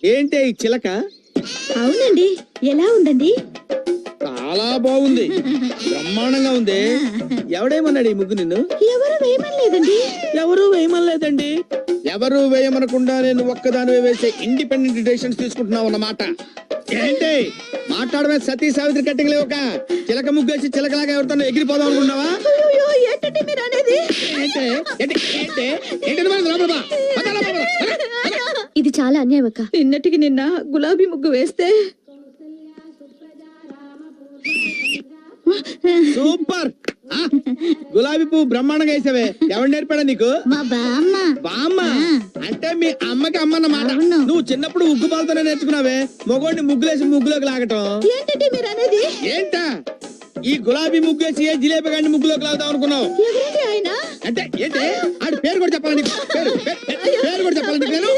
ఏంటి ఈ చిలక? అవునండి, ఎలా ఉందండి? చాలా బాగుంది, బ్రహ్మాండంగా ఉంది. ఎవడేమన్నాడు ఈ ముగ్గు నిన్ను? ఎవరు వేయమనలేదండి. ఎవరు వేయమనలేదండి. ఎవరు వేయమనకుండా నేను ఒక్కదానివే వేసే ఇండిపెండెంట్ డెసిషన్స్ తీసుకుంటున్నావు అన్నమాట. ఏంటి మాట్లాడమే? సతీ సావిత్రి కట్టింగ్ లేవు. చిలక ముగ్గేసి చిలకలాగా ఎవరితో ఎగిరిపోదాం అనుకున్నావా? అయ్యో, ఏంటండి మీరు అనేది? ఇది చాలా అన్యాయం అక్క. నిన్నటికి నిన్న గులాబీ ముగ్గు వేస్తే సూపర్. గులాబీ పువ్వు బ్రహ్మాండంగా వేసావే. ఎవరు నేర్పాడా నీకు? మా బామ్మ. బామ్మ అంటే మీ అమ్మకి అమ్మ అన్నమాట. అవును. నువ్వు చిన్నప్పుడు ఉగ్గు పాలతోనే నేర్చుకున్నావే మొగోడిని ముగ్గులేసి ముగ్గులోకి లాగటం. ఏంటండి మీరు అనేది? ఏంటా ఈ గులాబీ ముగ్గేసి ఏ జిలేబీ గాడిని ముగ్గులోకి లాగుదాం అనుకున్నావు? ఎవరండి ఆయన? అంటే ఏంటి? ఆడి పేరు కూడా చెప్పాలి నీకు. పేరు కూడా చెప్పాలి నీకు నేను.